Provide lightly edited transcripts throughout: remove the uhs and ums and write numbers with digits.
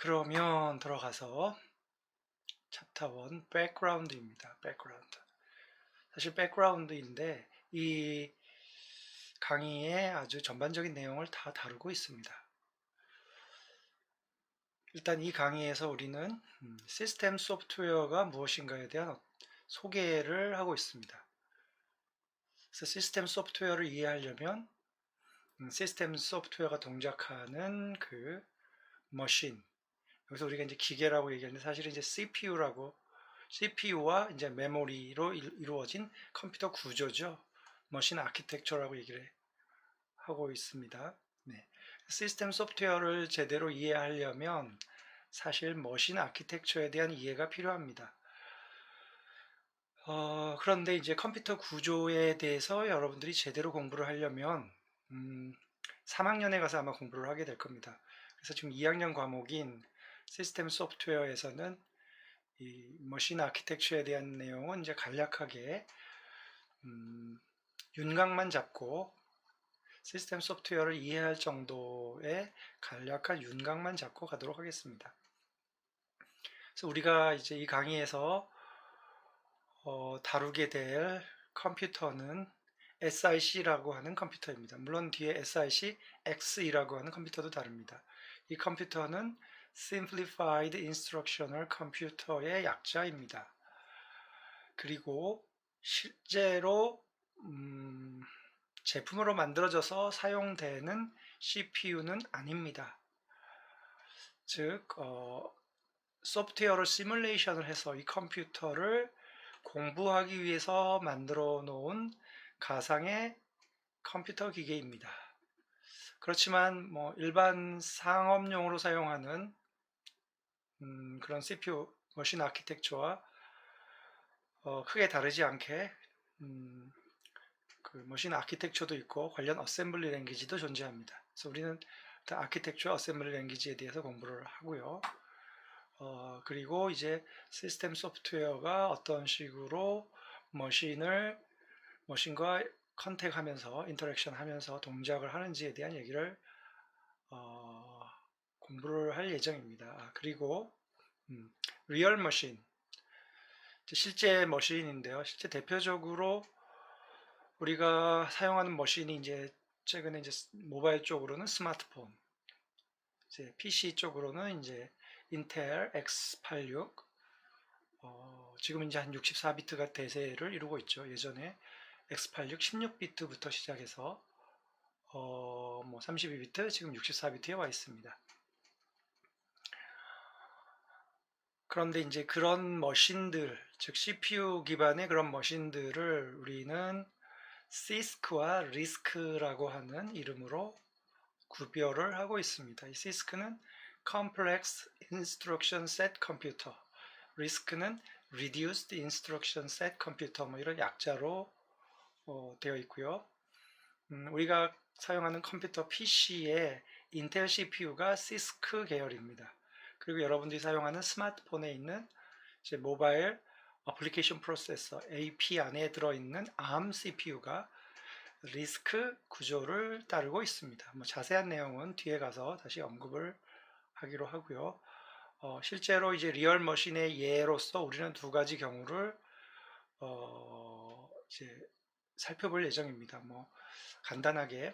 그러면 들어가서 챕터 1 백그라운드입니다. 백그라운드. 사실 백그라운드인데 이 강의의 아주 전반적인 내용을 다 다루고 있습니다. 일단 이 강의에서 우리는 시스템 소프트웨어가 무엇인가에 대한 소개를 하고 있습니다. 그래서 시스템 소프트웨어를 이해하려면 시스템 소프트웨어가 동작하는 그 머신, 여기서 우리가 이제 기계라고 얘기하는데 사실은 이제 CPU와 이제 메모리로 이루어진 컴퓨터 구조죠. 머신 아키텍처라고 얘기를 하고 있습니다. 네. 시스템 소프트웨어를 제대로 이해하려면 사실 머신 아키텍처에 대한 이해가 필요합니다. 그런데 이제 컴퓨터 구조에 대해서 여러분들이 제대로 공부를 하려면 3학년에 가서 아마 공부를 하게 될 겁니다. 그래서 지금 2학년 과목인 시스템 소프트웨어에서는 이 머신 아키텍처에 대한 내용은 이제 간략하게 윤곽만 잡고 시스템 소프트웨어를 이해할 정도의 간략한 윤곽만 잡고 가도록 하겠습니다. 그래서 우리가 이제 이 강의에서 다루게 될 컴퓨터는 SIC라고 하는 컴퓨터입니다. 물론 뒤에 SIC X이라고 하는 컴퓨터도 다릅니다. 이 컴퓨터는 Simplified Instructional Computer의 약자입니다. 그리고 실제로 제품으로 만들어져서 사용되는 CPU는 아닙니다. 즉 소프트웨어를 시뮬레이션을 해서 이 컴퓨터를 공부하기 위해서 만들어 놓은 가상의 컴퓨터 기계입니다. 그렇지만 뭐 일반 상업용으로 사용하는 그런 CPU 머신 아키텍처와 크게 다르지 않게 그 머신 아키텍처도 있고 관련 어셈블리 랭귀지도 존재합니다. 그래서 우리는 아키텍처 어셈블리 랭귀지에 대해서 공부를 하고요. 그리고 이제 시스템 소프트웨어가 어떤 식으로 머신과 컨택하면서 인터랙션 하면서 동작을 하는지에 대한 얘기를 공부를 할 예정입니다. 그리고 리얼 머신, 실제 머신인데요. 실제 대표적으로 우리가 사용하는 머신이 이제 최근에 이제 모바일 쪽으로는 스마트폰, 이제 PC 쪽으로는 이제 인텔 X86, 지금 이제 한 64비트가 대세를 이루고 있죠. 예전에 X86 16비트부터 시작해서 뭐 32비트, 지금 64비트에 와 있습니다. 그런데 이제 그런 머신들, 즉 CPU 기반의 그런 머신들을 우리는 CISC와 RISC라고 하는 이름으로 구별을 하고 있습니다. 이 CISC는 Complex Instruction Set Computer, RISC는 Reduced Instruction Set Computer, 뭐 이런 약자로 되어 있고요. 우리가 사용하는 컴퓨터 PC의 인텔 CPU가 CISC 계열입니다. 그리고 여러분들이 사용하는 스마트폰에 있는 이제 모바일 어플리케이션 프로세서 AP 안에 들어있는 ARM CPU가 리스크 구조를 따르고 있습니다. 뭐 자세한 내용은 뒤에 가서 다시 언급을 하기로 하고요. 실제로 이제 리얼 머신의 예로서 우리는 두 가지 경우를 이제 살펴볼 예정입니다. 뭐 간단하게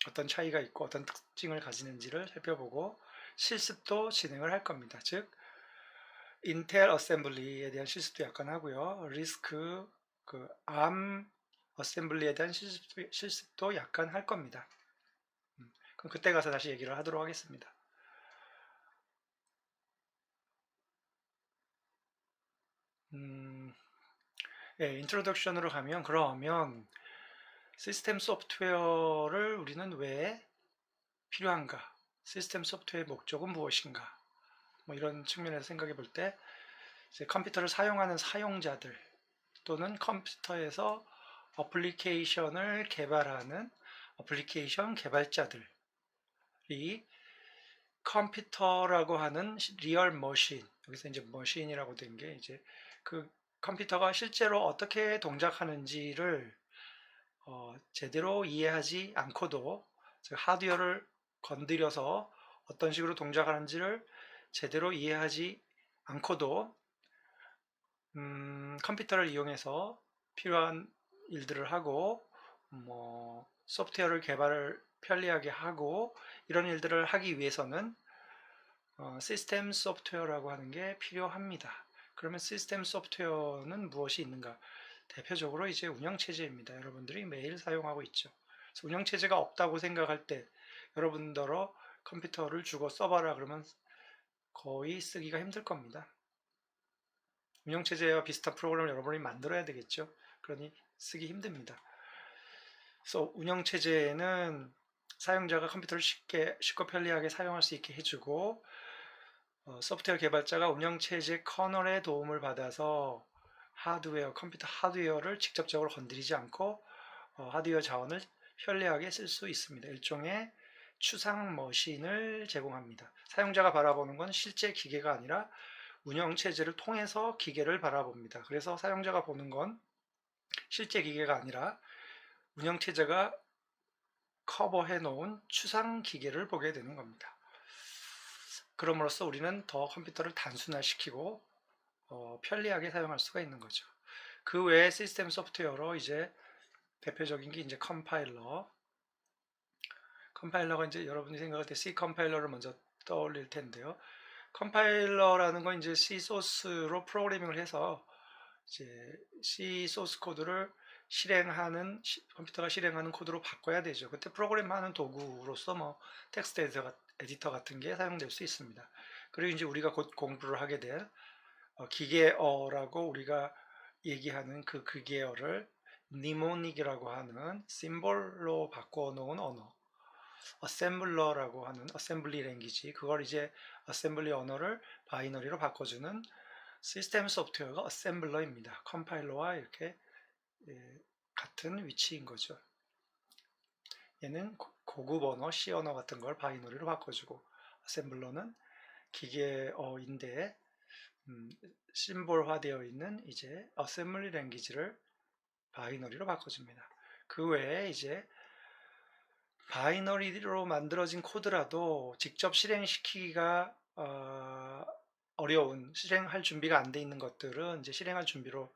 어떤 차이가 있고 어떤 특징을 가지는지를 살펴보고 실습도 진행을 할 겁니다. 즉 인텔 어셈블리에 대한 실습도 약간 하고요. 리스크 그 ARM 어셈블리에 대한 실습도 약간 할 겁니다. 그럼 그때 가서 다시 얘기를 하도록 하겠습니다. 예, 인트로덕션으로 가면 그러면 시스템 소프트웨어를 우리는 왜 필요한가? 시스템 소프트웨어의 목적은 무엇인가? 뭐 이런 측면에서 생각해 볼 때 컴퓨터를 사용하는 사용자들 또는 컴퓨터에서 어플리케이션을 개발하는 어플리케이션 개발자들이 컴퓨터라고 하는 리얼 머신, 여기서 이제 머신이라고 된 게 이제 그 컴퓨터가 실제로 어떻게 동작하는지를 제대로 이해하지 않고도 하드웨어를 건드려서 어떤 식으로 동작하는지를 제대로 이해하지 않고도 컴퓨터를 이용해서 필요한 일들을 하고 소프트웨어를 개발을 편리하게 하고 이런 일들을 하기 위해서는 시스템 소프트웨어라고 하는 게 필요합니다. 그러면 시스템 소프트웨어는 무엇이 있는가? 대표적으로 이제 운영체제입니다. 여러분들이 매일 사용하고 있죠. 그래서 운영체제가 없다고 생각할 때 여러분들어 컴퓨터를 주고 써봐라 그러면 거의 쓰기가 힘들 겁니다. 운영체제와 비슷한 프로그램을 여러분이 만들어야 되겠죠. 그러니 쓰기 힘듭니다. 그래서 운영체제에는 사용자가 컴퓨터를 쉽고 편리하게 사용할 수 있게 해주고 소프트웨어 개발자가 운영체제 커널의 도움을 받아서 컴퓨터 하드웨어를 직접적으로 건드리지 않고 하드웨어 자원을 편리하게 쓸 수 있습니다. 일종의 추상 머신을 제공합니다. 사용자가 바라보는 건 실제 기계가 아니라 운영체제를 통해서 기계를 바라봅니다. 그래서 사용자가 보는 건 실제 기계가 아니라 운영체제가 커버해 놓은 추상 기계를 보게 되는 겁니다. 그럼으로써 우리는 더 컴퓨터를 단순화시키고 편리하게 사용할 수가 있는 거죠. 그 외에 시스템 소프트웨어로 이제 대표적인 게 이제 컴파일러가 이제 여러분이 생각할 때 C 컴파일러를 먼저 떠올릴 텐데요. 컴파일러라는 건 이제 C 소스로 프로그래밍을 해서 이제 C 소스 코드를 컴퓨터가 실행하는 코드로 바꿔야 되죠. 그때 프로그램하는 도구로서 텍스트 에디터 같은 게 사용될 수 있습니다. 그리고 이제 우리가 곧 공부를 하게 될 기계어라고 우리가 얘기하는 그 기계어를 니모닉이라고 하는 심볼로 바꿔놓은 언어, 어셈블러라고 하는 어셈블리 랭귀지, 그걸 이제 어셈블리 언어를 바이너리로 바꿔주는 시스템 소프트웨어가 어셈블러입니다. 컴파일러와 이렇게 같은 위치인 거죠. 얘는 고급 언어, C 언어 같은 걸 바이너리로 바꿔주고 어셈블러는 기계어인데 심볼화되어 있는 이제 어셈블리 랭귀지를 바이너리로 바꿔줍니다. 그 외에 이제 바이너리로 만들어진 코드라도 직접 실행시키기가 어려운, 실행할 준비가 안 돼 있는 것들은 이제 실행할 준비로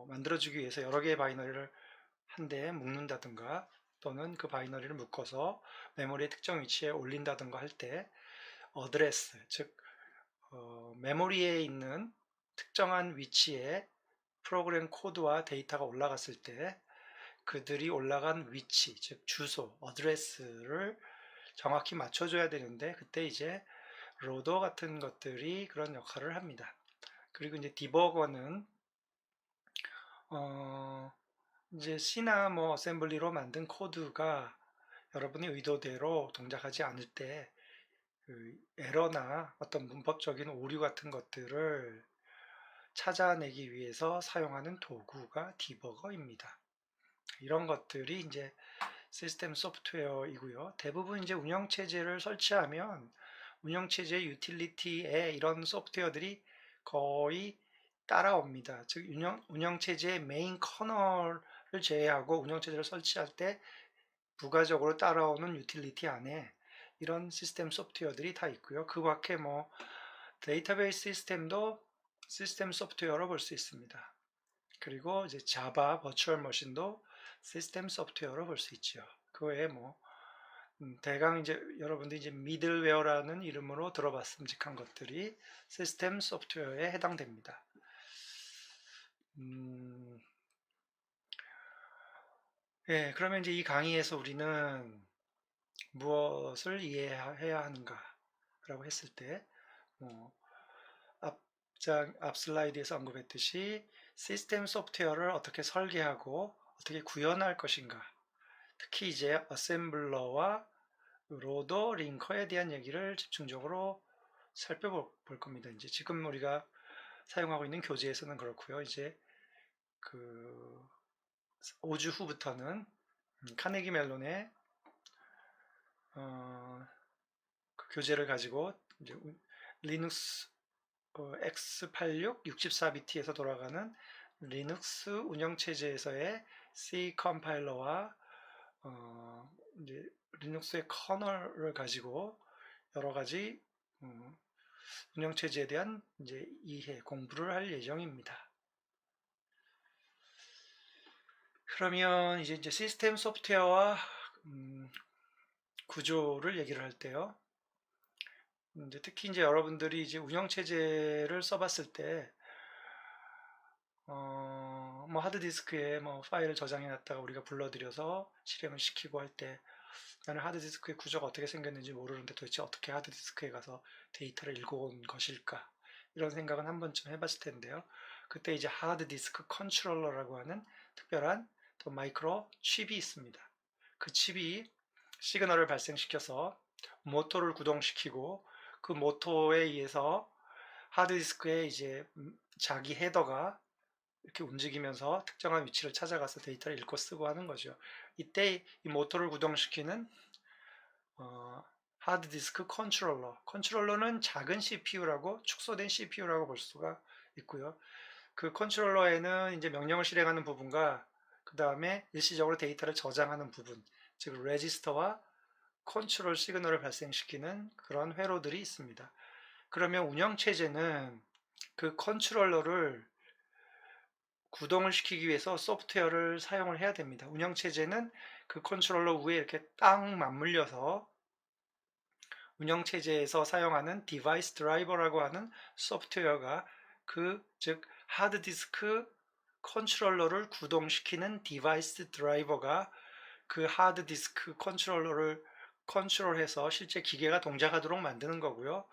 만들어주기 위해서 여러 개의 바이너리를 한 대에 묶는다든가 또는 그 바이너리를 묶어서 메모리의 특정 위치에 올린다든가 할 때 어드레스, 즉 메모리에 있는 특정한 위치에 프로그램 코드와 데이터가 올라갔을 때 그들이 올라간 위치, 즉 주소, 어드레스를 정확히 맞춰줘야 되는데 그때 이제 로더 같은 것들이 그런 역할을 합니다. 그리고 이제 디버거는 이제 C나 어셈블리로 만든 코드가 여러분의 의도대로 동작하지 않을 때 그 에러나 어떤 문법적인 오류 같은 것들을 찾아내기 위해서 사용하는 도구가 디버거입니다. 이런 것들이 이제 시스템 소프트웨어이고요. 대부분 이제 운영체제를 설치하면 운영체제 유틸리티에 이런 소프트웨어들이 거의 따라옵니다. 즉 운영체제의 메인 커널을 제외하고 운영체제를 설치할 때 부가적으로 따라오는 유틸리티 안에 이런 시스템 소프트웨어들이 다 있고요. 그 밖에 데이터베이스 시스템도 시스템 소프트웨어로 볼 수 있습니다. 그리고 이제 자바 버추얼 머신도 시스템 소프트웨어로 볼 수 있죠. 그 외에 대강 이제 여러분들이 이제 미들웨어라는 이름으로 들어봤음직한 것들이 시스템 소프트웨어에 해당됩니다. 예, 그러면 이제 이 강의에서 우리는 무엇을 이해해야 하는가라고 했을 때, 앞 슬라이드에서 언급했듯이 시스템 소프트웨어를 어떻게 설계하고 어떻게 구현할 것인가, 특히 이제 어셈블러와 로더 링커에 대한 얘기를 집중적으로 살펴볼 겁니다. 이제 지금 우리가 사용하고 있는 교재에서는 그렇고요. 이제 그 5주 후부터는 카네기 멜론의 그 교재를 가지고 이제 리눅스 x86 64비트에서 돌아가는 리눅스 운영체제에서의 C 컴파일러와 이제 리눅스의 커널을 가지고 여러 가지 운영체제에 대한 이제 이해, 공부를 할 예정입니다. 그러면 이제 시스템 소프트웨어와 구조를 얘기를 할 때요. 이제 특히 이제 여러분들이 이제 운영체제를 써봤을 때, 뭐 하드디스크에 뭐 파일을 저장해 놨다가 우리가 불러들여서 실행을 시키고 할 때, 나는 하드디스크의 구조가 어떻게 생겼는지 모르는데 도대체 어떻게 하드디스크에 가서 데이터를 읽어온 것일까? 이런 생각은 한 번쯤 해봤을 텐데요. 그때 이제 하드디스크 컨트롤러라고 하는 특별한 또 마이크로 칩이 있습니다. 그 칩이 시그널을 발생시켜서 모터를 구동시키고 그 모터에 의해서 하드디스크에 이제 자기 헤더가 이렇게 움직이면서 특정한 위치를 찾아가서 데이터를 읽고 쓰고 하는 거죠. 이때 이 모터를 구동시키는 하드디스크 컨트롤러는 작은 CPU라고 축소된 CPU라고 볼 수가 있고요. 그 컨트롤러에는 이제 명령을 실행하는 부분과 그 다음에 일시적으로 데이터를 저장하는 부분, 즉 레지스터와 컨트롤 시그널을 발생시키는 그런 회로들이 있습니다. 그러면 운영체제는 그 컨트롤러를 구동을 시키기 위해서 소프트웨어를 사용을 해야 됩니다. 운영체제는 그 컨트롤러 위에 이렇게 딱 맞물려서 운영체제에서 사용하는 디바이스 드라이버라고 하는 소프트웨어가 즉 하드디스크 컨트롤러를 구동시키는 디바이스 드라이버가 그 하드디스크 컨트롤러를 컨트롤해서 실제 기계가 동작하도록 만드는 거고요.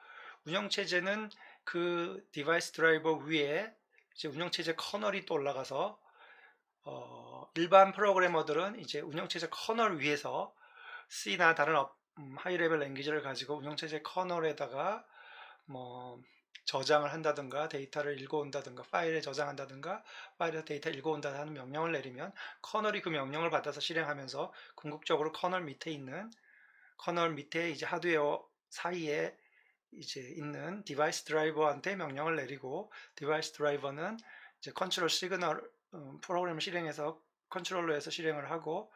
운영체제는 그 디바이스 드라이버 위에 이제 운영체제 커널이 또 올라가서 일반 프로그래머들은 이제 운영체제 커널 위에서 C나 다른 하이 레벨 랭귀지를 가지고 운영체제 커널에다가 뭐 저장을 한다든가 데이터를 읽어온다든가 파일에 저장한다든가 파일에서 데이터 읽어온다 하는 명령을 내리면 커널이 그 명령을 받아서 실행하면서 궁극적으로 커널 밑에 이제 하드웨어 사이에 이제 있는 디바이스 드라이버한테 명령을 내리고 디바이스 드라이버는 이제 컨트롤 시그널 프로그램을 실행해서 컨트롤러에서 실행을 하고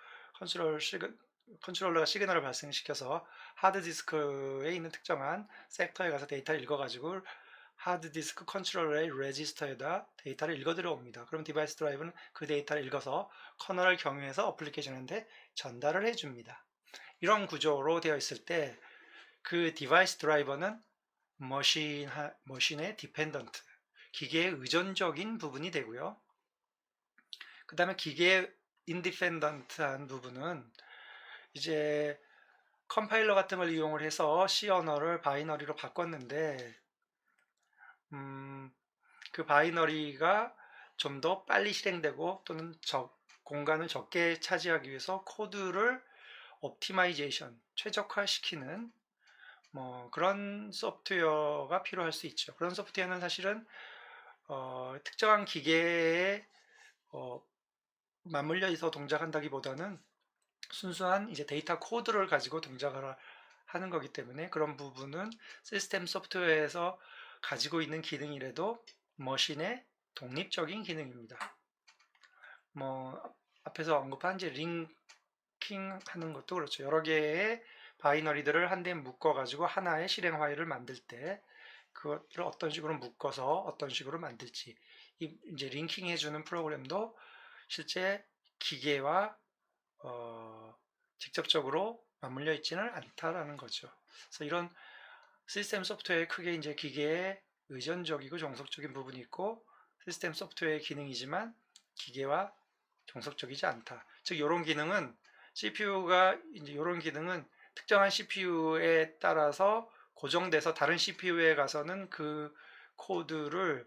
컨트롤러가 시그널을 발생시켜서 하드디스크에 있는 특정한 섹터에 가서 데이터를 읽어가지고 하드디스크 컨트롤러의 레지스터에다 데이터를 읽어 들어옵니다. 그럼 디바이스 드라이브는 그 데이터를 읽어서 커널을 경유해서 어플리케이션한테 전달을 해줍니다. 이런 구조로 되어 있을 때 그 디바이스 드라이버는 머신의 디펜던트, 기계에 의존적인 부분이 되고요. 그 다음에 기계에 인디펜던트한 부분은 이제 컴파일러 같은 걸 이용을 해서 C 언어를 바이너리로 바꿨는데 그 바이너리가 좀 더 빨리 실행되고 또는 공간을 적게 차지하기 위해서 코드를 옵티마이제이션, 최적화시키는 뭐 그런 소프트웨어가 필요할 수 있죠. 그런 소프트웨어는 사실은 특정한 기계에 맞물려 있어 동작한다기보다는 순수한 이제 데이터 코드를 가지고 동작을 하는 거기 때문에 그런 부분은 시스템 소프트웨어에서 가지고 있는 기능이라도 머신의 독립적인 기능입니다. 뭐 앞에서 언급한 이제 링킹 하는 것도 그렇죠. 여러 개의 바이너리들을 한 대에 묶어 가지고 하나의 실행 파일을 만들 때 그것을 어떤 식으로 묶어서 어떤 식으로 만들지 이제 링킹 해주는 프로그램도 실제 기계와 직접적으로 맞물려 있지는 않다라는 거죠. 그래서 이런 시스템 소프트웨어에 크게 이제 기계에 의존적이고 종속적인 부분이 있고 시스템 소프트웨어의 기능이지만 기계와 종속적이지 않다. 즉 이런 기능은 CPU가 이제 이런 기능은 특정한 CPU에 따라서 고정돼서 다른 CPU에 가서는 그 코드를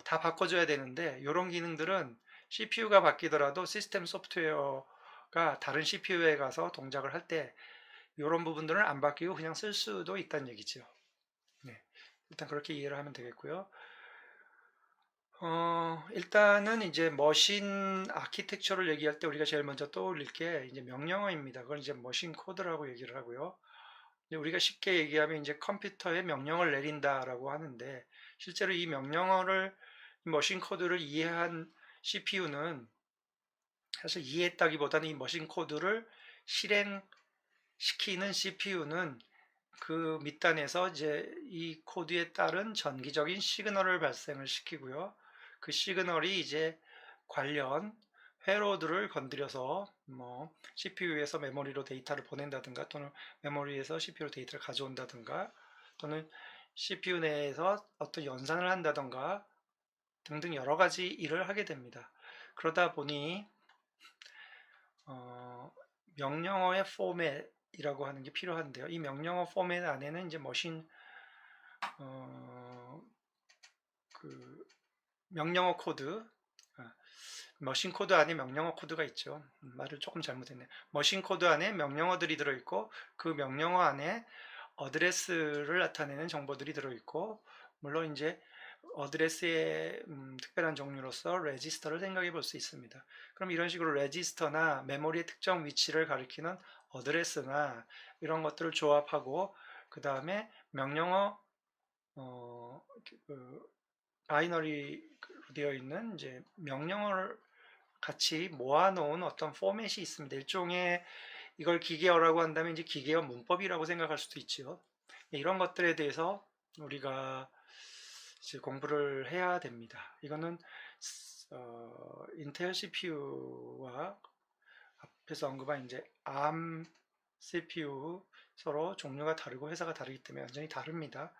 다 바꿔줘야 되는데 이런 기능들은 CPU가 바뀌더라도 시스템 소프트웨어가 다른 CPU에 가서 동작을 할 때 이런 부분들은 안 바뀌고 그냥 쓸 수도 있다는 얘기죠. 네, 일단 그렇게 이해를 하면 되겠고요. 일단은 이제 머신 아키텍처를 얘기할 때 우리가 제일 먼저 떠올릴 게 이제 명령어입니다. 그걸 이제 머신 코드라고 얘기를 하고요. 우리가 쉽게 얘기하면 이제 컴퓨터에 명령을 내린다라고 하는데 실제로 이 명령어를 머신 코드를 이해한 CPU는 사실 이해했다기보다는 이 머신 코드를 실행시키는 CPU는 그 밑단에서 이제 이 코드에 따른 전기적인 시그널을 발생을 시키고요. 그 시그널이 이제 관련 회로들을 건드려서 뭐 CPU에서 메모리로 데이터를 보낸다든가 또는 메모리에서 CPU로 데이터를 가져온다든가 또는 CPU 내에서 어떤 연산을 한다든가 등등 여러 가지 일을 하게 됩니다. 그러다 보니 명령어의 포맷이라고 하는 게 필요한데요. 이 명령어 포맷 안에는 이제 그 명령어 코드, 머신 코드 안에 명령어 코드가 있죠. 말을 조금 잘못했네. 머신 코드 안에 명령어들이 들어있고 그 명령어 안에 어드레스를 나타내는 정보들이 들어있고 물론 이제 어드레스의 특별한 종류로서 레지스터를 생각해 볼 수 있습니다. 그럼 이런 식으로 레지스터나 메모리의 특정 위치를 가리키는 어드레스나 이런 것들을 조합하고 그 다음에 명령어 그 바이너리로 되어 있는 이제 명령어를 같이 모아놓은 어떤 포맷이 있습니다. 일종의 이걸 기계어라고 한다면 이제 기계어 문법이라고 생각할 수도 있죠. 이런 것들에 대해서 우리가 이제 공부를 해야 됩니다. 이거는 인텔 CPU와 앞에서 언급한 이제 ARM CPU 서로 종류가 다르고 회사가 다르기 때문에 완전히 다릅니다.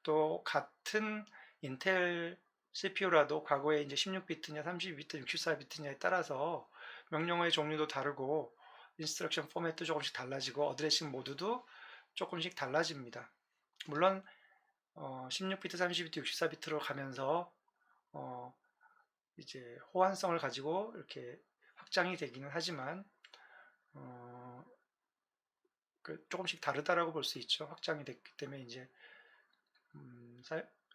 또 같은 인텔 CPU라도 과거에 이제 16비트냐 32비트, 64비트냐에 따라서 명령어의 종류도 다르고 인스트럭션 포맷도 조금씩 달라지고 어드레싱 모드도 조금씩 달라집니다. 물론 16비트, 32비트, 64비트로 가면서 이제 호환성을 가지고 이렇게 확장이 되기는 하지만 조금씩 다르다라고 볼 수 있죠. 확장이 됐기 때문에 이제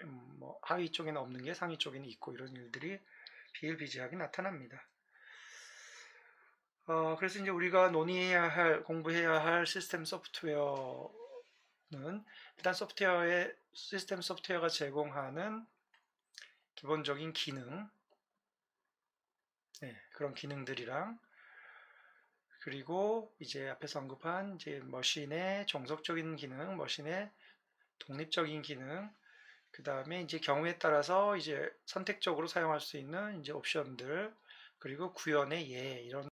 뭐 하위 쪽에는 없는 게 상위 쪽에는 있고 이런 일들이 비일비재하게 나타납니다. 그래서 이제 우리가 논의해야 할, 공부해야 할 시스템 소프트웨어는 일단 시스템 소프트웨어가 제공하는 기본적인 기능, 그런 기능들이랑 그리고 이제 앞에서 언급한 이제 머신의 종속적인 기능, 머신의 독립적인 기능, 그 다음에 이제 경우에 따라서 이제 선택적으로 사용할 수 있는 이제 옵션들, 그리고 구현의 예, 이런